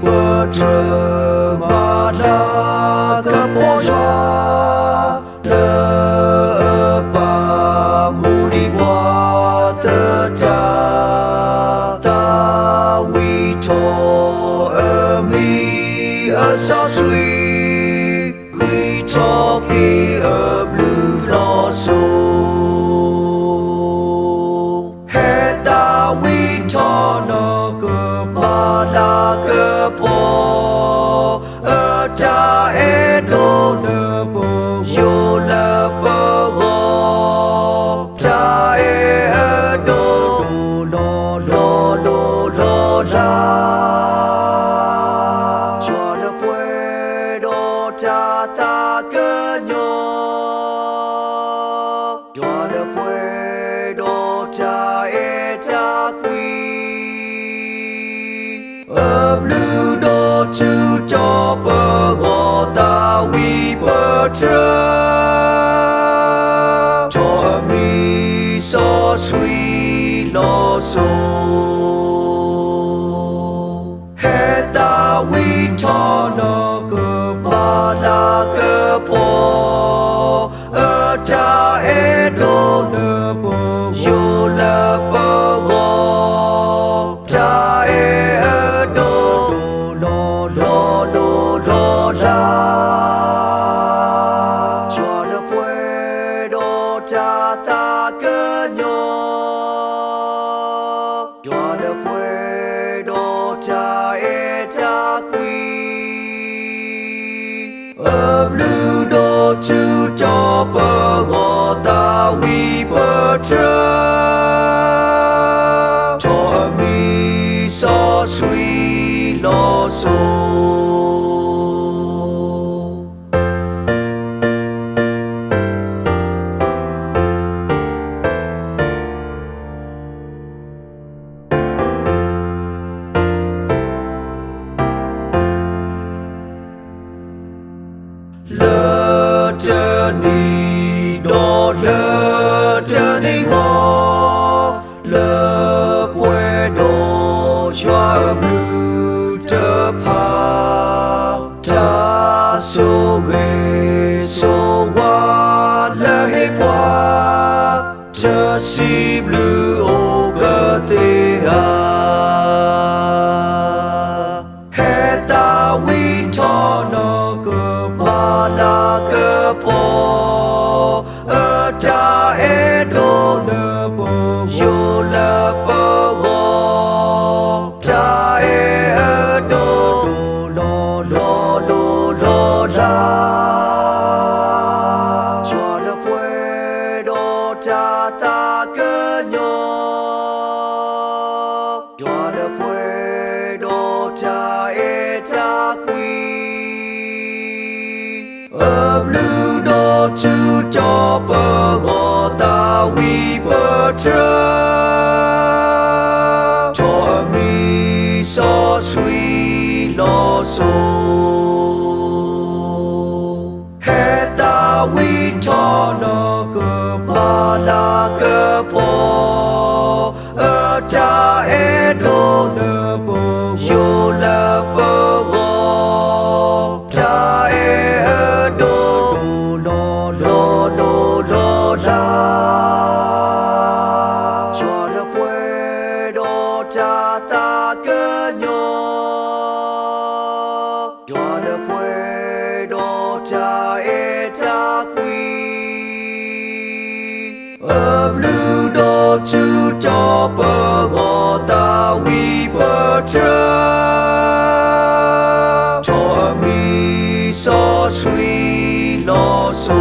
bờ trời mà là các bó gió lỡ bà mù đi qua tơ cha ta vi thọ ở mi ở sao suy vi cho khi ở blue lo so hết ta vi thọ nó cơ mà là cơ po ở cha e đô nơ bo yo la bo go cha e ở đô lo lo lo lo la cho nó quê đô cha ta cơ nhô cho nó quê đô cha e cha quy ở blue đô chu cho bờ gò ta vi bờ trời cho mi so suy lo so hết ta vi thọ nó cơ mà là cơ po ở cha e đô nơ bo yo la bờ gò cha e ở đô lo lo lo lo la cho nó quê đô cha ta cơ nhô cho nó quê đô cha e cha quy ở blue đô chu cho bờ gò ta vi bờ trời cho mi so suy lo so lỡ trở đi đò lỡ trở đi ngõ lỡ quê đồ xóa blue trở pa ta số ghê số hoa lỡ hết hoa trở si blue ô cơ tê hết ta vi thọ nó cơ mà là cơ po ở cha e đô nơ bo yo la bờ gò cha e ở đô lo lo lo lo la cho nó quê đô cha ta cơ nhô cho nó quê đô cha e cha quy ở blue đô chu cho bờ gò ta vi bờ trời cho mi so suy lo so hết ta vi thọ nó cơ mà là cơ po ở cha e đô nơ bo yo la bờ gò cha e ở đô lo lo lo lo la cho nó quê đô cha ta cơ nhô cho nó quê đô cha e cha quy ở blue đô chu cho bờ gò ta vi bờ trời cho mi so suy lo so